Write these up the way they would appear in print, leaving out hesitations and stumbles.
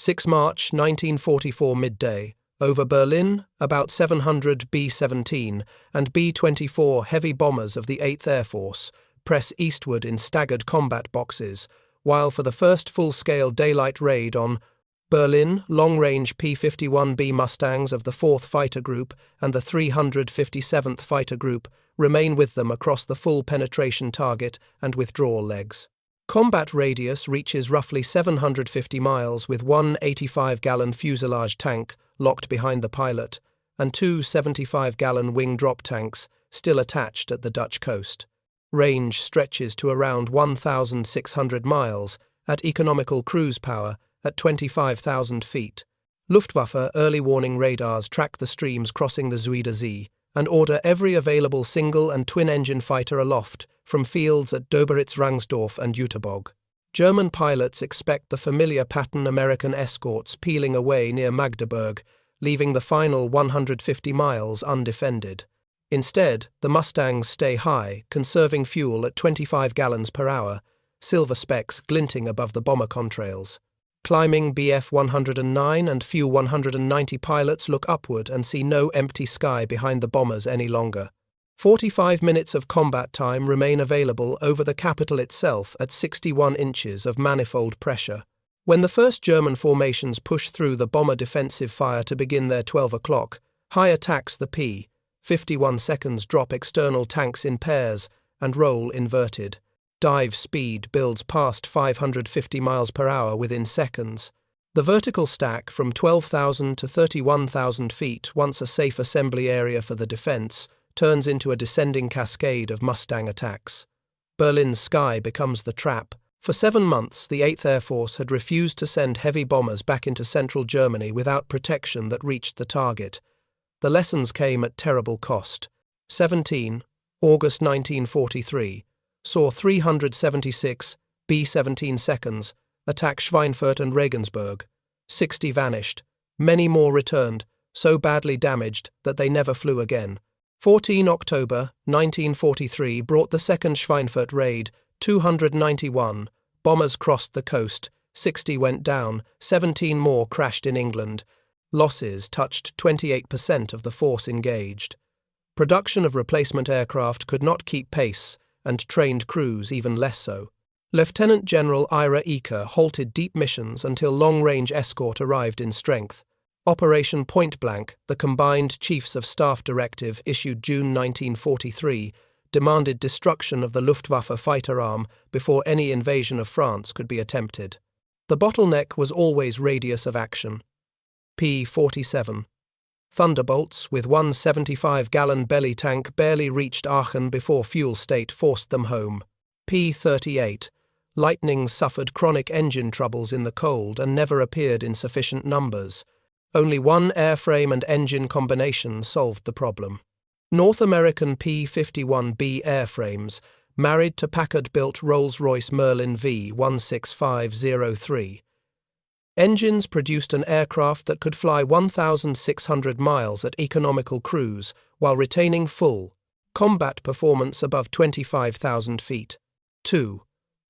6 March 1944 midday. Over Berlin, about 700 B-17 and B-24 heavy bombers of the 8th Air Force press eastward in staggered combat boxes, while for the first full-scale daylight raid on Berlin, long-range P-51B Mustangs of the 4th Fighter Group and the 357th Fighter Group remain with them across the full penetration target and withdrawal legs. Combat radius reaches roughly 750 miles with one 85-gallon fuselage tank locked behind the pilot and two 75-gallon wing drop tanks still attached at the Dutch coast. Range stretches to around 1,600 miles at economical cruise power at 25,000 feet. Luftwaffe early warning radars track the streams crossing the Zuider Zee and order every available single- and twin-engine fighter aloft from fields at Doberitz-Rangsdorf and Jüterbog. German pilots expect the familiar pattern American escorts peeling away near Magdeburg, leaving the final 150 miles undefended. Instead, the Mustangs stay high, conserving fuel at 25 gallons per hour, silver specks glinting above the bomber contrails. Climbing Bf-109 and Fu-190 pilots look upward and see no empty sky behind the bombers any longer. 45 minutes of combat time remain available over the capital itself at 61 inches of manifold pressure. When the first German formations push through the bomber defensive fire to begin their 12 o'clock, high attacks the P-51 seconds drop external tanks in pairs and roll inverted. Dive speed builds past 550 miles per hour within seconds. The vertical stack from 12,000 to 31,000 feet, once a safe assembly area for the defense, turns into a descending cascade of Mustang attacks. Berlin's sky becomes the trap. For 7 months, the 8th Air Force had refused to send heavy bombers back into central Germany without protection that reached the target. The lessons came at terrible cost. 17 August 1943 saw 376 B-17 seconds attack Schweinfurt and Regensburg. 60 vanished. Many more returned, so badly damaged that they never flew again. 14 October 1943 brought the second Schweinfurt raid. 291 bombers crossed the coast, 60 went down, 17 more crashed in England. Losses touched 28% of the force engaged. Production of replacement aircraft could not keep pace, and trained crews even less so. Lieutenant General Ira Eaker halted deep missions until long-range Escort arrived in strength. Operation Point Blank, the combined Chiefs of Staff directive issued June 1943, demanded destruction of the Luftwaffe fighter arm before any invasion of France could be attempted. The bottleneck was always radius of action. P-47. Thunderbolts, with one 75-gallon belly tank, barely reached Aachen before fuel state forced them home. P-38. Lightnings suffered chronic engine troubles in the cold and never appeared in sufficient numbers. Only one airframe and engine combination solved the problem. North American P-51B airframes, married to Packard-built Rolls-Royce Merlin V16503. Engines produced an aircraft that could fly 1,600 miles at economical cruise while retaining full combat performance above 25,000 feet. 2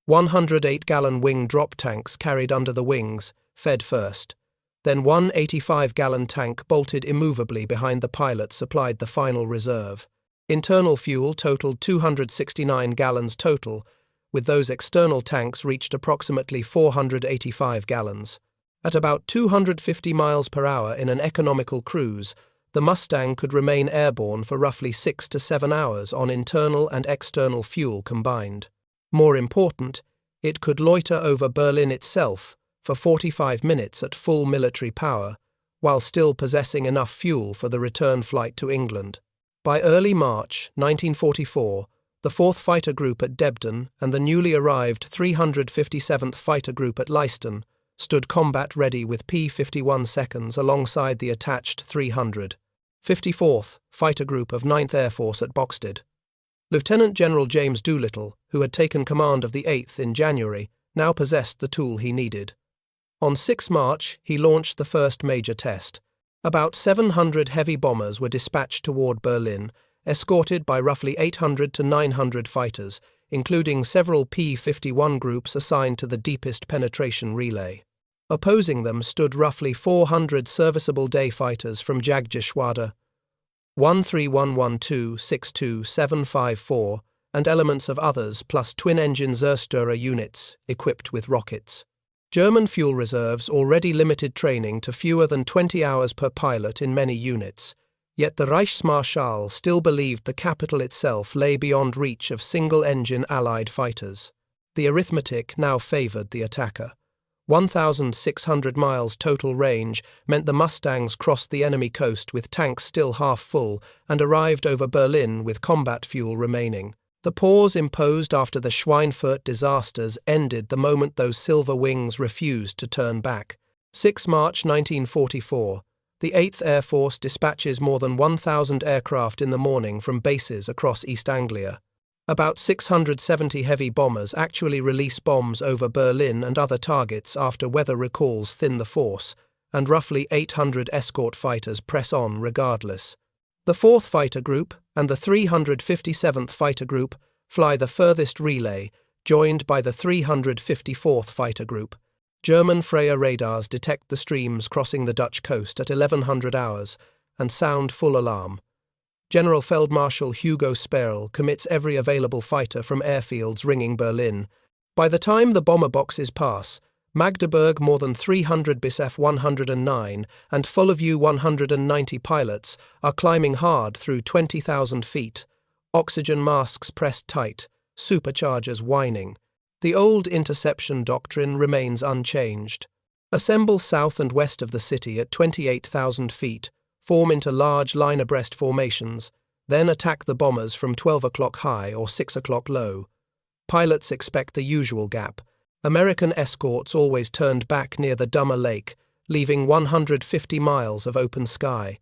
108-gallon wing drop tanks carried under the wings, fed first. Then one 85-gallon tank bolted immovably behind the pilot supplied the final reserve. Internal fuel totaled 269 gallons total, with those external tanks reached approximately 485 gallons. At about 250 miles per hour in an economical cruise, the Mustang could remain airborne for roughly 6 to 7 hours on internal and external fuel combined. More important, it could loiter over Berlin itself for 45 minutes at full military power, while still possessing enough fuel for the return flight to England. By early March 1944, the 4th Fighter Group at Debden and the newly arrived 357th Fighter Group at Leiston stood combat-ready with P-51 seconds alongside the attached 354th Fighter Group of 9th Air Force at Boxted. Lieutenant General James Doolittle, who had taken command of the 8th in January, now possessed the tool he needed. On 6 March, he launched the first major test. About 700 heavy bombers were dispatched toward Berlin, escorted by roughly 800 to 900 fighters, including several P-51 groups assigned to the deepest penetration relay. Opposing them stood roughly 400 serviceable day fighters from Jagdgeschwader 13112-62754 and elements of others plus twin-engine Zerstörer units equipped with rockets. German fuel reserves already limited training to fewer than 20 hours per pilot in many units, yet the Reichsmarschall still believed the capital itself lay beyond reach of single-engine Allied fighters. The arithmetic now favoured the attacker. 1,600 miles total range meant the Mustangs crossed the enemy coast with tanks still half full and arrived over Berlin with combat fuel remaining. The pause imposed after the Schweinfurt disasters ended the moment those silver wings refused to turn back. 6 March 1944. The 8th Air Force dispatches more than 1,000 aircraft in the morning from bases across East Anglia. About 670 heavy bombers actually release bombs over Berlin and other targets after weather recalls thin the force, and roughly 800 escort fighters press on regardless. The 4th Fighter Group and the 357th Fighter Group fly the furthest relay, joined by the 354th Fighter Group. German Freya radars detect the streams crossing the Dutch coast at 1100 hours and sound full alarm. General Feldmarschall Hugo Sperl commits every available fighter from airfields ringing Berlin. By the time the bomber boxes pass, Magdeburg more than 300 bis F-109 and Full-of-View 190 pilots are climbing hard through 20,000 feet, oxygen masks pressed tight, superchargers whining. The old interception doctrine remains unchanged. Assemble south and west of the city at 28,000 feet, form into large line-abreast formations, then attack the bombers from 12 o'clock high or 6 o'clock low. Pilots expect the usual gap. American escorts always turned back near the Dummer Lake, leaving 150 miles of open sky.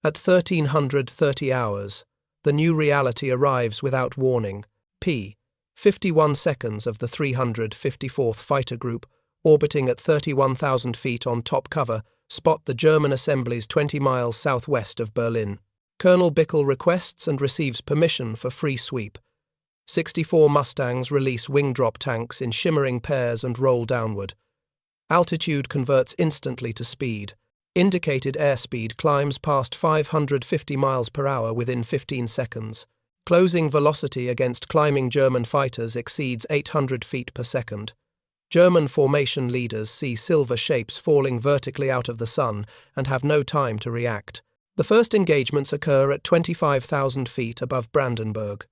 At 1330 hours, the new reality arrives without warning. P-51 seconds of the 354th Fighter Group, orbiting at 31,000 feet on top cover, spot the German assemblies 20 miles southwest of Berlin. Colonel Bickel requests and receives permission for free sweep. 64 Mustangs release wing-drop tanks in shimmering pairs and roll downward. Altitude converts instantly to speed. Indicated airspeed climbs past 550 miles per hour within 15 seconds. Closing velocity against climbing German fighters exceeds 800 feet per second. German formation leaders see silver shapes falling vertically out of the sun and have no time to react. The first engagements occur at 25,000 feet above Brandenburg.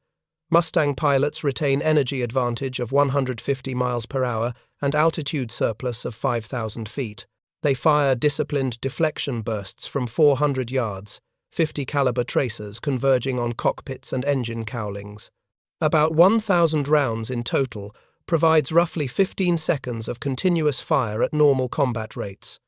Mustang pilots retain energy advantage of 150 miles per hour and altitude surplus of 5,000 feet. They fire disciplined deflection bursts from 400 yards, 50 caliber tracers converging on cockpits and engine cowlings. About 1,000 rounds in total provides roughly 15 seconds of continuous fire at normal combat rates.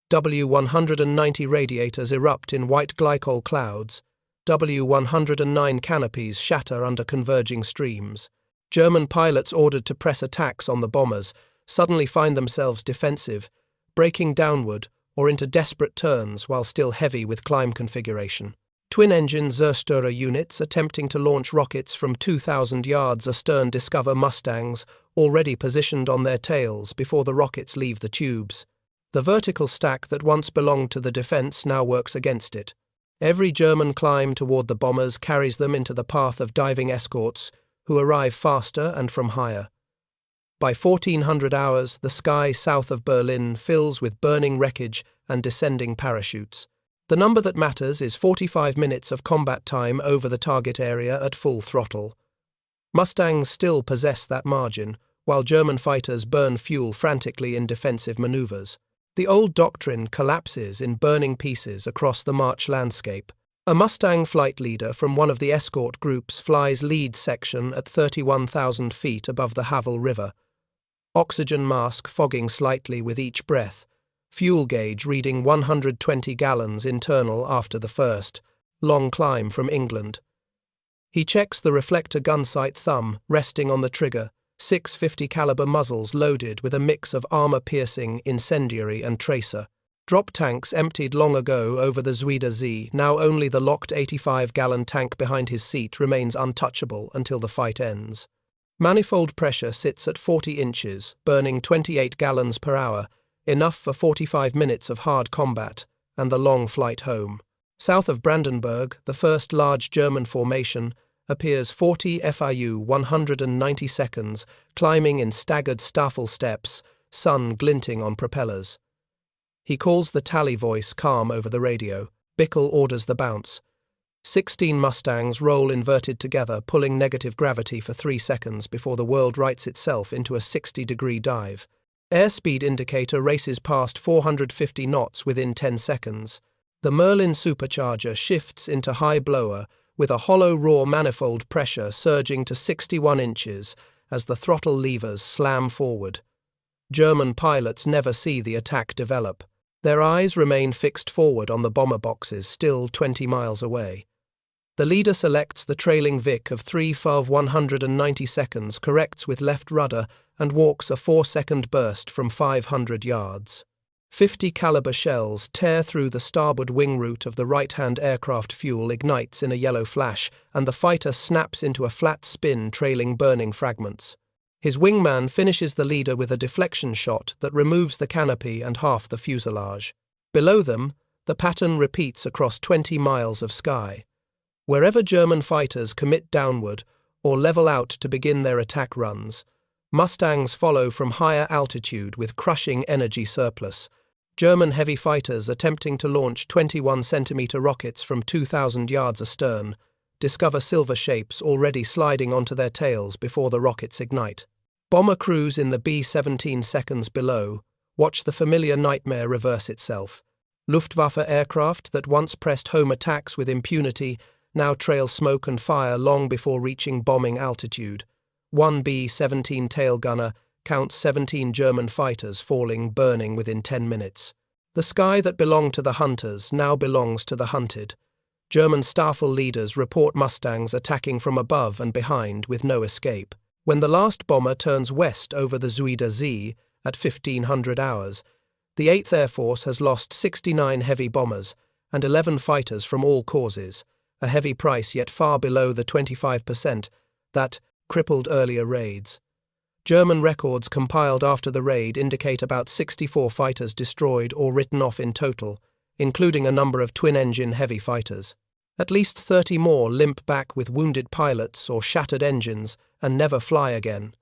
W-190 radiators erupt in white glycol clouds. W-109 canopies shatter under converging streams. German pilots ordered to press attacks on the bombers suddenly find themselves defensive, breaking downward or into desperate turns while still heavy with climb configuration. Twin-engine Zerstörer units attempting to launch rockets from 2,000 yards astern discover Mustangs already positioned on their tails before the rockets leave the tubes. The vertical stack that once belonged to the defense now works against it. Every German climb toward the bombers carries them into the path of diving escorts, who arrive faster and from higher. By 1400 hours, the sky south of Berlin fills with burning wreckage and descending parachutes. The number that matters is 45 minutes of combat time over the target area at full throttle. Mustangs still possess that margin, while German fighters burn fuel frantically in defensive maneuvers. The old doctrine collapses in burning pieces across the March landscape. A Mustang flight leader from one of the escort groups flies lead section at 31,000 feet above the Havel River. Oxygen mask fogging slightly with each breath. Fuel gauge reading 120 gallons internal after the first. Long climb from England. He checks the reflector gun sight thumb resting on the trigger. 650 caliber muzzles loaded with a mix of armor-piercing, incendiary and tracer. Drop tanks emptied long ago over the Zuider See, now only the locked 85-gallon tank behind his seat remains untouchable until the fight ends. Manifold pressure sits at 40 inches, burning 28 gallons per hour, enough for 45 minutes of hard combat, and the long flight home. South of Brandenburg, the first large German formation, appears 40 FIU 190 seconds, climbing in staggered Staffel steps, sun glinting on propellers. He calls the tally voice calm over the radio. Bickel orders the bounce. 16 Mustangs roll inverted together, pulling negative gravity for 3 seconds before the world rights itself into a 60-degree dive. Airspeed indicator races past 450 knots within 10 seconds. The Merlin supercharger shifts into high blower, with a hollow raw manifold pressure surging to 61 inches as the throttle levers slam forward. German pilots never see the attack develop. Their eyes remain fixed forward on the bomber boxes, still 20 miles away. The leader selects the trailing Vic of 3 FIU 190 seconds, corrects with left rudder, and walks a 4-second burst from 500 yards. 50 caliber shells tear through the starboard wing root of the right-hand aircraft. Fuel ignites in a yellow flash, and the fighter snaps into a flat spin, trailing burning fragments. His wingman finishes the leader with a deflection shot that removes the canopy and half the fuselage. Below them, the pattern repeats across 20 miles of sky. Wherever German fighters commit downward or level out to begin their attack runs, Mustangs follow from higher altitude with crushing energy surplus. German heavy fighters attempting to launch 21-centimeter rockets from 2,000 yards astern discover silver shapes already sliding onto their tails before the rockets ignite. Bomber crews in the B-17 seconds below watch the familiar nightmare reverse itself. Luftwaffe aircraft that once pressed home attacks with impunity now trail smoke and fire long before reaching bombing altitude. One B-17 tail gunner counts 17 German fighters falling, burning within 10 minutes. The sky that belonged to the hunters now belongs to the hunted. German Staffel leaders report Mustangs attacking from above and behind with no escape. When the last bomber turns west over the Zuider See at 1500 hours, the 8th Air Force has lost 69 heavy bombers and 11 fighters from all causes, a heavy price yet far below the 25% that crippled earlier raids. German records compiled after the raid indicate about 64 fighters destroyed or written off in total, including a number of twin-engine heavy fighters. At least 30 more limp back with wounded pilots or shattered engines and never fly again.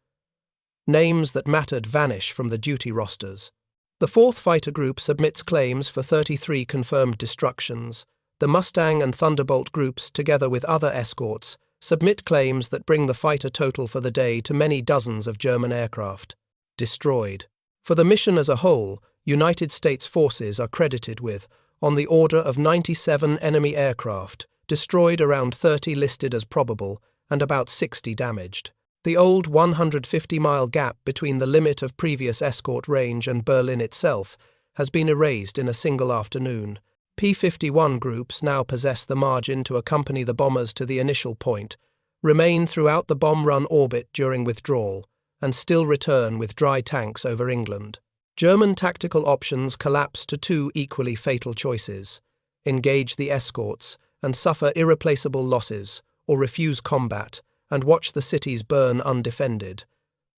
Names that mattered vanish from the duty rosters. The 4th Fighter Group submits claims for 33 confirmed destructions. The Mustang and Thunderbolt groups, together with other escorts, submit claims that bring the fighter total for the day to many dozens of German aircraft destroyed. For the mission as a whole, United States forces are credited with, on the order of 97 enemy aircraft, destroyed, around 30 listed as probable, and about 60 damaged. The old 150-mile gap between the limit of previous escort range and Berlin itself has been erased in a single afternoon. P-51 groups now possess the margin to accompany the bombers to the initial point, remain throughout the bomb run orbit during withdrawal, and still return with dry tanks over England. German tactical options collapse to 2 equally fatal choices: engage the escorts and suffer irreplaceable losses, or refuse combat and watch the cities burn undefended.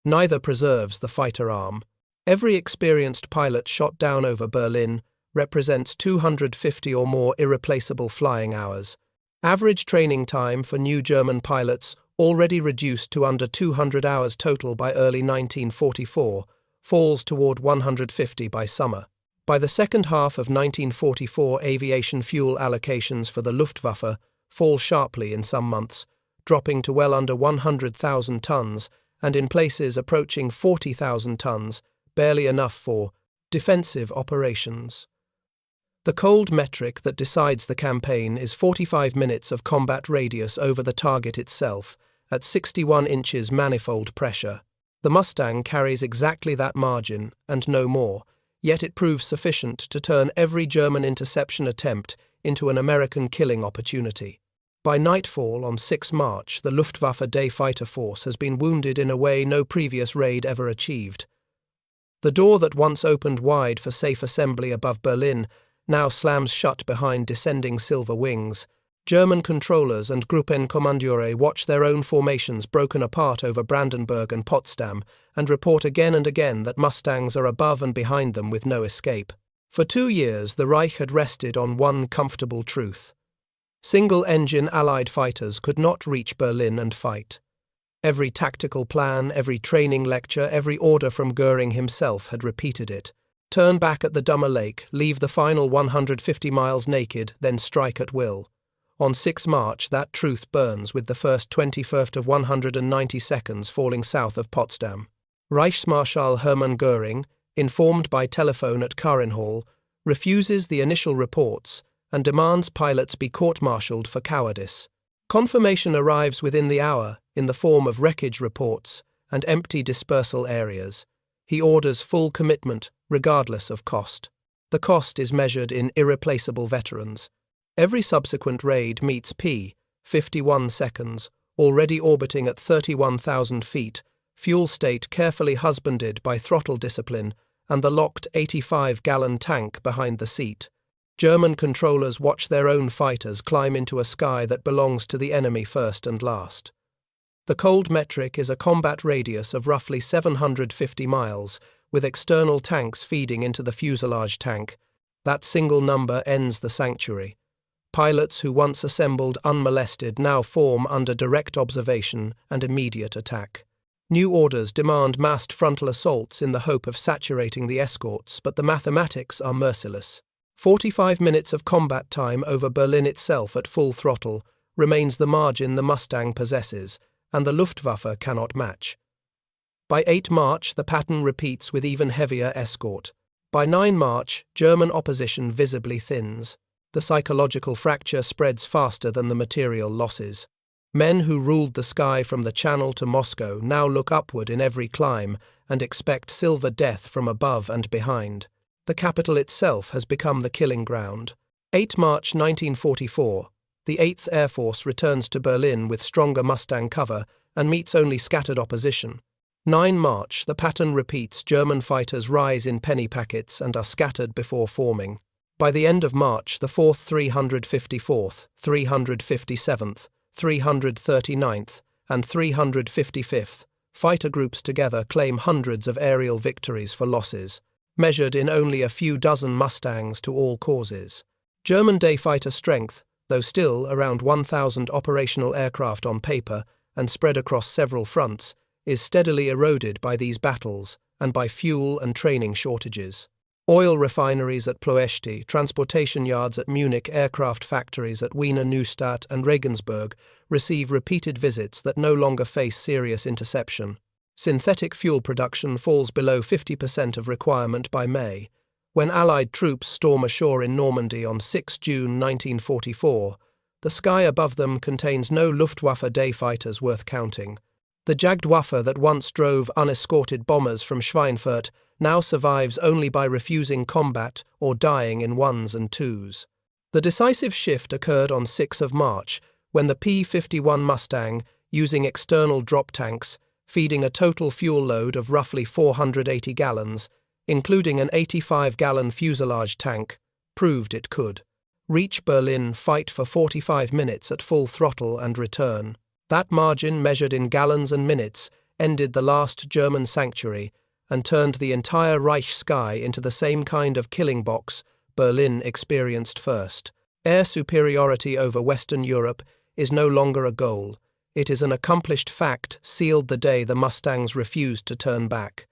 Neither preserves the fighter arm. Every experienced pilot shot down over Berlin represents 250 or more irreplaceable flying hours. Average training time for new German pilots, already reduced to under 200 hours total by early 1944, falls toward 150 by summer. By the second half of 1944, aviation fuel allocations for the Luftwaffe fall sharply in some months, dropping to well under 100,000 tons and in places approaching 40,000 tons, barely enough for defensive operations. The cold metric that decides the campaign is 45 minutes of combat radius over the target itself, at 61 inches manifold pressure. The Mustang carries exactly that margin, and no more, yet it proves sufficient to turn every German interception attempt into an American killing opportunity. By nightfall on 6 March, the Luftwaffe day fighter force has been wounded in a way no previous raid ever achieved. The door that once opened wide for safe assembly above Berlin now slams shut behind descending silver wings, German controllers and Gruppenkommandure watch their own formations broken apart over Brandenburg and Potsdam and report again and again that Mustangs are above and behind them with no escape. For 2 years, the Reich had rested on one comfortable truth. Single-engine Allied fighters could not reach Berlin and fight. Every tactical plan, every training lecture, every order from Göring himself had repeated it. Turn back at the Dummer Lake, leave the final 150 miles naked, then strike at will. On 6 March, that truth burns with the first 21st of 190 seconds falling south of Potsdam. Reichsmarschall Hermann Göring, informed by telephone at Karinhall, refuses the initial reports and demands pilots be court-martialed for cowardice. Confirmation arrives within the hour in the form of wreckage reports and empty dispersal areas. He orders full commitment, regardless of cost. The cost is measured in irreplaceable veterans. Every subsequent raid meets P-51 seconds, already orbiting at 31,000 feet, fuel state carefully husbanded by throttle discipline, and the locked 85-gallon tank behind the seat. German controllers watch their own fighters climb into a sky that belongs to the enemy first and last. The cold metric is a combat radius of roughly 750 miles, with external tanks feeding into the fuselage tank. That single number ends the sanctuary. Pilots who once assembled unmolested now form under direct observation and immediate attack. New orders demand massed frontal assaults in the hope of saturating the escorts, but the mathematics are merciless. 45 minutes of combat time over Berlin itself at full throttle remains the margin the Mustang possesses, and the Luftwaffe cannot match. By 8 March, the pattern repeats with even heavier escort. By 9 March, German opposition visibly thins. The psychological fracture spreads faster than the material losses. Men who ruled the sky from the Channel to Moscow now look upward in every climb and expect silver death from above and behind. The capital itself has become the killing ground. 8 March 1944, the 8th Air Force returns to Berlin with stronger Mustang cover and meets only scattered opposition. 9 March, the pattern repeats. German fighters rise in penny packets and are scattered before forming. By the end of March, the 4th 354th, 357th, 339th, and 355th fighter groups together claim hundreds of aerial victories for losses, measured in only a few dozen Mustangs to all causes. German day fighter strength, though still around 1,000 operational aircraft on paper and spread across several fronts, is steadily eroded by these battles and by fuel and training shortages. Oil refineries at Ploiești, transportation yards at Munich, aircraft factories at Wiener Neustadt and Regensburg receive repeated visits that no longer face serious interception. Synthetic fuel production falls below 50% of requirement by May. When Allied troops storm ashore in Normandy on 6 June 1944, the sky above them contains no Luftwaffe day fighters worth counting. The Jagdwaffe that once drove unescorted bombers from Schweinfurt now survives only by refusing combat or dying in ones and twos. The decisive shift occurred on 6 March, when the P-51 Mustang, using external drop tanks, feeding a total fuel load of roughly 480 gallons, including an 85-gallon fuselage tank, proved it could reach Berlin, fight for 45 minutes at full throttle and return. That margin, measured in gallons and minutes, ended the last German sanctuary and turned the entire Reich sky into the same kind of killing box Berlin experienced first. Air superiority over Western Europe is no longer a goal. It is an accomplished fact, sealed the day the Mustangs refused to turn back.